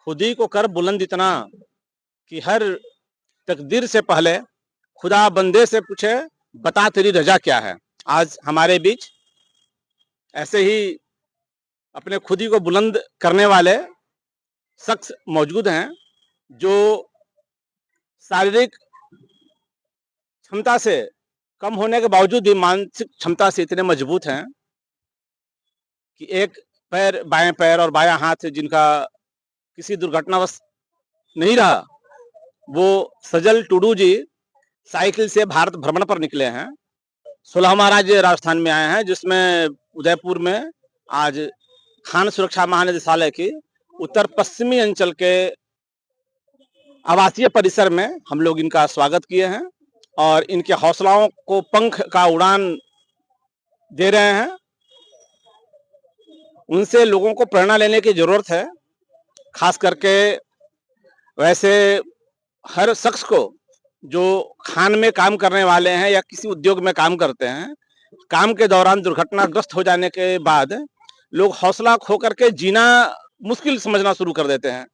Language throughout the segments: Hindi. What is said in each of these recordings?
खुद ही को कर बुलंद इतना कि हर तकदीर से पहले खुदा बंदे से पूछे बता तेरी रजा क्या है। आज हमारे बीच ऐसे ही अपने खुद ही को बुलंद करने वाले शख्स मौजूद हैं जो शारीरिक क्षमता से कम होने के बावजूद भी मानसिक क्षमता से इतने मजबूत हैं कि एक पैर, बाएं पैर और बायां हाथ जिनका किसी दुर्घटनावश नहीं रहा, वो सजल टुडू जी साइकिल से भारत भ्रमण पर निकले हैं। 16 महाराज राजस्थान में आए हैं, जिसमें उदयपुर में आज खान सुरक्षा महानिदेशालय की उत्तर पश्चिमी अंचल के आवासीय परिसर में हम लोग इनका स्वागत किए हैं और इनके हौसलाओं को पंख का उड़ान दे रहे हैं। उनसे लोगों को प्रेरणा लेने की जरूरत है, खास करके वैसे हर शख्स को जो खान में काम करने वाले हैं या किसी उद्योग में काम करते हैं। काम के दौरान दुर्घटनाग्रस्त हो जाने के बाद लोग हौसला खो करके जीना मुश्किल समझना शुरू कर देते हैं।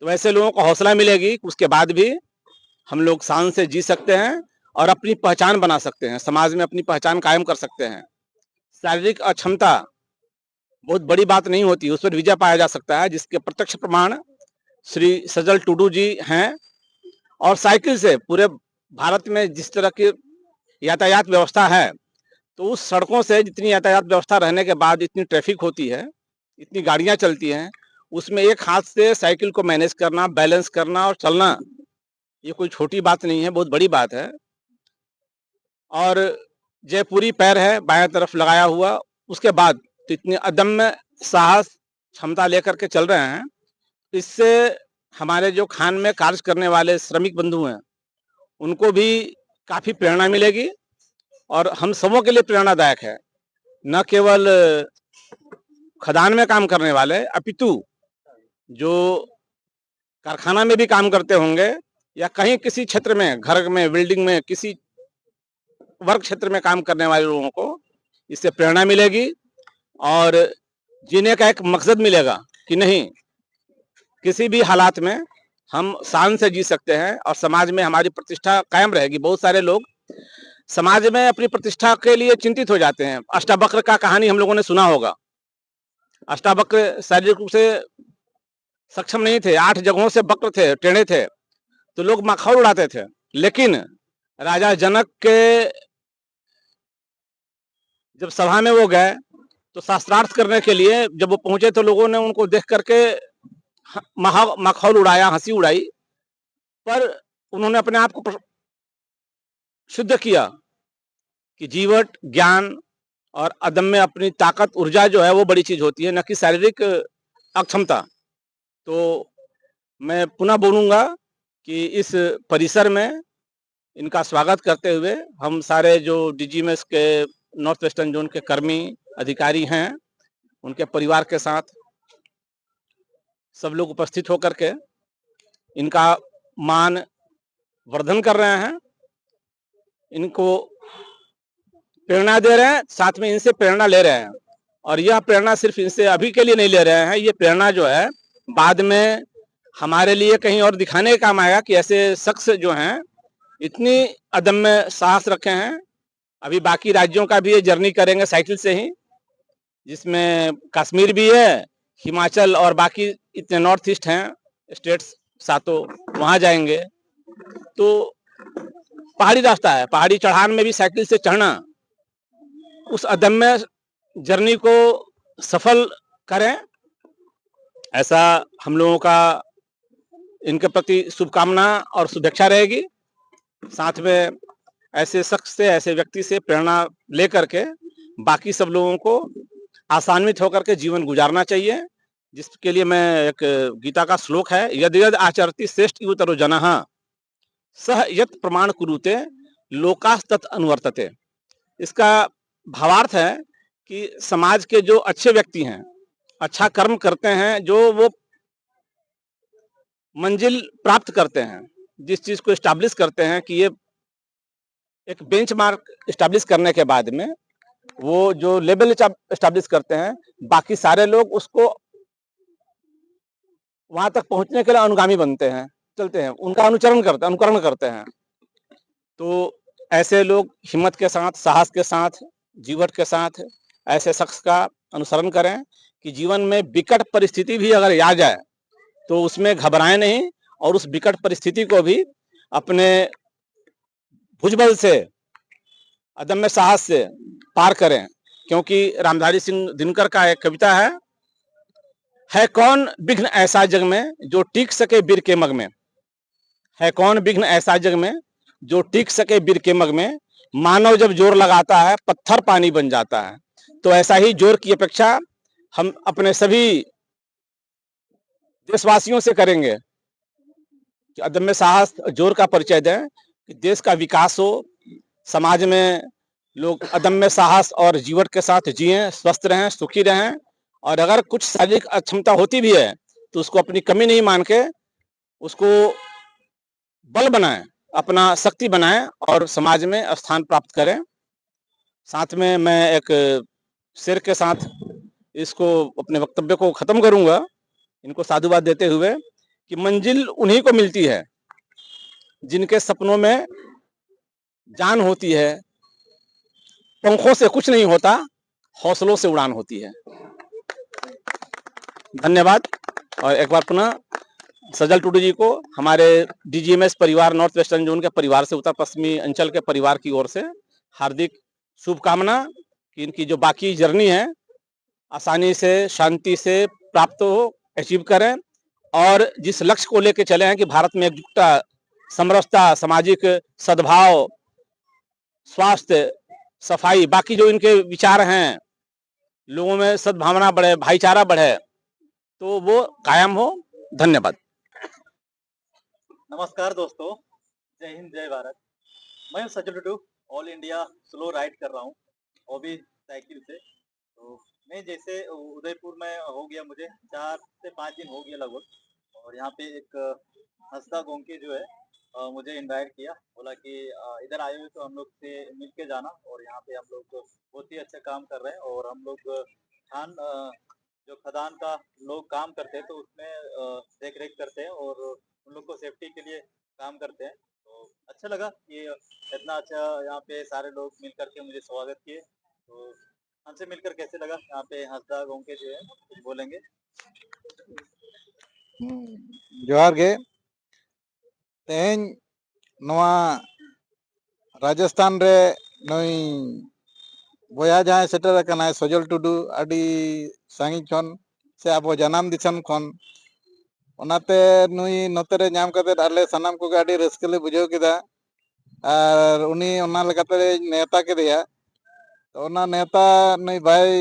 तो वैसे लोगों को हौसला मिलेगी, उसके बाद भी हम लोग शान से जी सकते हैं और अपनी पहचान बना सकते हैं, समाज में अपनी पहचान कायम कर सकते हैं। शारीरिक अक्षमता बहुत बड़ी बात नहीं होती, उस पर विजय पाया जा सकता है, जिसके प्रत्यक्ष प्रमाण श्री सजल टुडू जी हैं। और साइकिल से पूरे भारत में जिस तरह की यातायात व्यवस्था है, तो उस सड़कों से जितनी यातायात व्यवस्था रहने के बाद इतनी ट्रैफिक होती है, इतनी गाड़ियां चलती हैं, उसमें एक हाथ से साइकिल को मैनेज करना, बैलेंस करना और चलना, ये कोई छोटी बात नहीं है, बहुत बड़ी बात है। और जयपुरी पैर है बाएं तरफ लगाया हुआ, उसके बाद तो इतने अदम्य साहस क्षमता लेकर के चल रहे हैं। इससे हमारे जो खान में कार्य करने वाले श्रमिक बंधु हैं, उनको भी काफी प्रेरणा मिलेगी और हम सबों के लिए प्रेरणादायक है। न केवल खदान में काम करने वाले, अपितु जो कारखाना में भी काम करते होंगे या कहीं किसी क्षेत्र में, घर में, बिल्डिंग में, किसी वर्क क्षेत्र में काम करने वाले लोगों को इससे प्रेरणा मिलेगी और जीने का एक मकसद मिलेगा कि नहीं, किसी भी हालात में हम शान से जी सकते हैं और समाज में हमारी प्रतिष्ठा कायम रहेगी। बहुत सारे लोग समाज में अपनी प्रतिष्ठा के लिए चिंतित हो जाते हैं। अष्टावक्र का कहानी हम लोगों ने सुना होगा। अष्टावक्र शारीरिक रूप से सक्षम नहीं थे, 8 जगहों से वक्र थे, टेढ़े थे, तो लोग मखौल उड़ाते थे। लेकिन राजा जनक के जब सभा में वो गए तो शास्त्रार्थ करने के लिए जब वो पहुंचे तो लोगों ने उनको देख करके मखौल उड़ाया, हंसी उड़ाई, पर उन्होंने अपने आप को सिद्ध किया कि जीवट, ज्ञान और अदम्य अपनी ताकत, ऊर्जा जो है वो बड़ी चीज होती है, न कि शारीरिक अक्षमता। तो मैं पुनः बोलूंगा कि इस परिसर में इनका स्वागत करते हुए हम सारे जो डीजीएमएस के नॉर्थ वेस्टर्न जोन के कर्मी अधिकारी हैं, उनके परिवार के साथ सब लोग उपस्थित होकर के इनका मान वर्धन कर रहे हैं, इनको प्रेरणा दे रहे हैं, साथ में इनसे प्रेरणा ले रहे हैं। और यह प्रेरणा सिर्फ इनसे अभी के लिए नहीं ले रहे हैं, ये प्रेरणा जो है बाद में हमारे लिए कहीं और दिखाने का काम आएगा कि ऐसे शख्स जो हैं इतनी अदम्य साहस रखे हैं। अभी बाकी राज्यों का भी ये जर्नी करेंगे साइकिल से ही, जिसमें कश्मीर भी है, हिमाचल और बाकी इतने नॉर्थ ईस्ट हैं स्टेट्स, सातों वहां जाएंगे। तो पहाड़ी रास्ता है, पहाड़ी चढ़ान में भी साइकिल से चढ़ना, उस अदम्य जर्नी को सफल करें, ऐसा हम लोगों का इनके प्रति शुभकामना और शुभेच्छा रहेगी। साथ में ऐसे शख्स से, ऐसे व्यक्ति से प्रेरणा लेकर के बाकी सब लोगों को आसान्वित होकर के जीवन गुजारना चाहिए, जिसके लिए मैं एक गीता का श्लोक है, यद यद आचरति श्रेष्ठ युतरो जनः सह यत प्रमाण कुरुते लोकास्तत् अनुवर्तते। इसका भावार्थ है कि समाज के जो अच्छे व्यक्ति हैं, अच्छा कर्म करते हैं, जो वो मंजिल प्राप्त करते हैं, जिस चीज को एस्टैब्लिश करते हैं कि ये एक बेंचमार्क एस्टैब्लिश करने के बाद में वो जो लेवल एस्टैब्लिश करते हैं, बाकी सारे लोग उसको वहां तक पहुंचने के लिए अनुगामी बनते हैं, चलते हैं, उनका अनुकरण करते हैं। तो ऐसे लोग हिम्मत के साथ, साहस के साथ, जीवट के साथ ऐसे शख्स का अनुसरण करें कि जीवन में विकट परिस्थिति भी अगर आ जाए तो उसमें घबराएं नहीं और उस विकट परिस्थिति को भी अपने भुजबल से, अदम्य साहस से पार करें। क्योंकि रामधारी सिंह दिनकर का एक कविता है कौन विघ्न ऐसा जग में जो टिक सके बीर के मग में, है कौन विघ्न ऐसा जग में जो टिक सके बीर के मग में, मानव जब जोर लगाता है पत्थर पानी बन जाता है। तो ऐसा ही जोर की अपेक्षा हम अपने सभी देशवासियों से करेंगे कि अदम्य साहस, जोर का परिचय दें कि देश का विकास हो, समाज में लोग अदम्य साहस और जीवट के साथ जिएं, स्वस्थ रहें, सुखी रहें। और अगर कुछ शारीरिक अक्षमता होती भी है तो उसको अपनी कमी नहीं मान के उसको बल बनाएं, अपना शक्ति बनाएं और समाज में स्थान प्राप्त करें। साथ में मैं एक शेर के साथ इसको अपने वक्तव्य को खत्म करूंगा, इनको साधुवाद देते हुए कि मंजिल उन्हीं को मिलती है जिनके सपनों में जान होती है, पंखों से कुछ नहीं होता, हौसलों से उड़ान होती है। धन्यवाद। और एक बार पुनः सजल टुडू जी को हमारे डीजीएमएस परिवार नॉर्थ वेस्टर्न जोन के परिवार से, उत्तर पश्चिमी अंचल के परिवार की ओर से हार्दिक शुभकामना कि इनकी जो बाकी जर्नी है आसानी से, शांति से प्राप्त हो, अचीव करें और जिस लक्ष्य को लेकर चले हैं कि भारत में एकजुटता, समरसता, सामाजिक सद्भाव, स्वास्थ्य, सफाई, बाकी जो इनके विचार हैं, लोगों में सद्भावना बढ़े, भाईचारा बढ़े, तो वो कायम हो। धन्यवाद। नमस्कार दोस्तों, जय हिंद, जय भारत। मैं हूं Sajal Tudu, all India slow ride कर रहा हूं, वो भी साइकिल से। तो मैं जैसे उदयपुर में हो गया, मुझे 4 से 5 दिन हो गया लगभग। और यहाँ पे एक हंसदा गोंके जो है मुझे इनवाइट किया, बोला कि इधर आए हुए तो हम लोग से मिल के जाना। और यहाँ पे हम लोग बहुत ही अच्छा काम कर रहे हैं। और हम लोग खान जो खदान का लोग काम करते हैं तो उसमें देख रेख करते हैं और उन लोग को सेफ्टी के लिए काम करते हैं। तो अच्छा लगा कि इतना अच्छा यहाँ पे सारे लोग मिल करके मुझे स्वागत किए। तो हमसे मिलकर कैसे लगा? यहाँ पे हंसदा गोंके जो है कुछ बोलेंगे। जोहार गे तेहें नवा राजस्थान रे नई बया जहाँ सेटर कनाय सजल टुडू अडी सांगी खन से अब जनाम दिसम खन ओनाते नुई नोतेरे नाम कते आले सनाम को गाड़ी रस्कले बुझाव केदा और उनी ओना लेकाते नेता केदिया। तो ओना नेता नुई भाई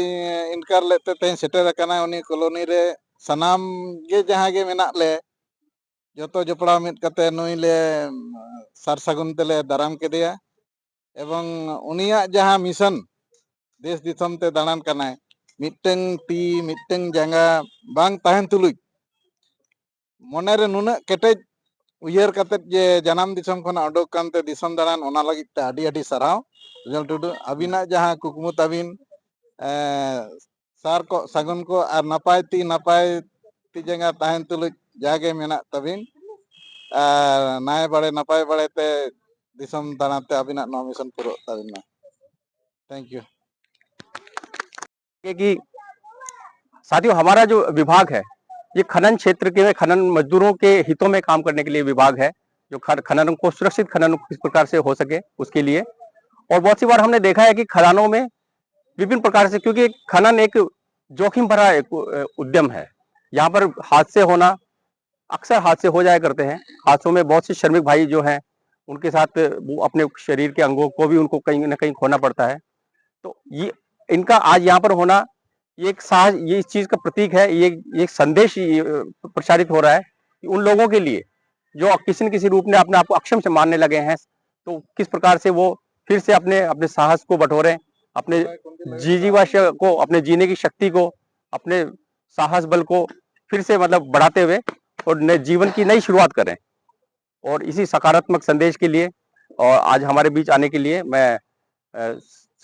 इनकार लेते तेहें सेटर कनाय उनी कॉलोनी रे सनाम गे जहाँ गे मेना ले जोतो जोपड़ा मिट कते नुई ले सार सागुन तेले दाराम केदिया। एवं उनिया जहाँ मिशन देश दिसम ते दानान कनाय मिटeng ती मिटeng जांगा बांग ताहेन तुलुज मने रे नुना केटेज उयहर कते जे जनाम दिसम खन अडोक कानते दिसम दानान ओना लगित ते आडी आडी सराव सजल टुडू अबिना जहाँ कुकमु ताबिन सार को सागुन को और नपाय ती जांगा ताहेन तुलुज जागे मेना ताबिन नाय बड़े नपाय बड़े ते दिसम दानाते अबिना नो मिशन पुरो ताबिन। Thank you. कि साथियों, हमारा जो विभाग है ये खनन क्षेत्र के खनन मजदूरों के हितों में काम करने के लिए विभाग है, जो खनन को सुरक्षित खनन किस प्रकार से हो सके उसके लिए। और बहुत सी बार हमने देखा है कि खदानों में विभिन्न प्रकार से, क्योंकि खनन एक जोखिम भरा एक उद्यम है, यहाँ पर हादसे होना, अक्सर हादसे हो जाया करते हैं। हादसों में बहुत से श्रमिक भाई जो हैं उनके साथ वो अपने शरीर के अंगों को भी उनको कहीं ना कहीं खोना पड़ता है। तो ये इनका आज यहाँ पर होना ये एक साहस, ये इस चीज का प्रतीक है, ये एक संदेश प्रचारित हो रहा है कि उन लोगों के लिए जो किसी न किसी रूप में अपने आप को अक्षम से मानने लगे हैं, तो किस प्रकार से वो फिर से अपने अपने साहस को बटोरें, अपने जीवाश को, अपने जीने की शक्ति को, अपने साहस बल को फिर से मतलब बढ़ाते हुए और नए जीवन की नई शुरुआत करें। और इसी सकारात्मक संदेश के लिए और आज हमारे बीच आने के लिए मैं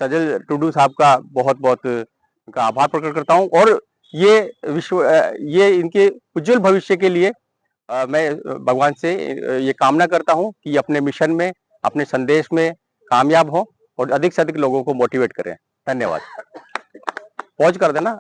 सजल टुडू साहब का बहुत बहुत उनका आभार प्रकट करता हूं। और ये इनके उज्जवल भविष्य के लिए मैं भगवान से ये कामना करता हूं कि अपने मिशन में, अपने संदेश में कामयाब हो और अधिक से अधिक लोगों को मोटिवेट करें। धन्यवाद। पॉज कर देना।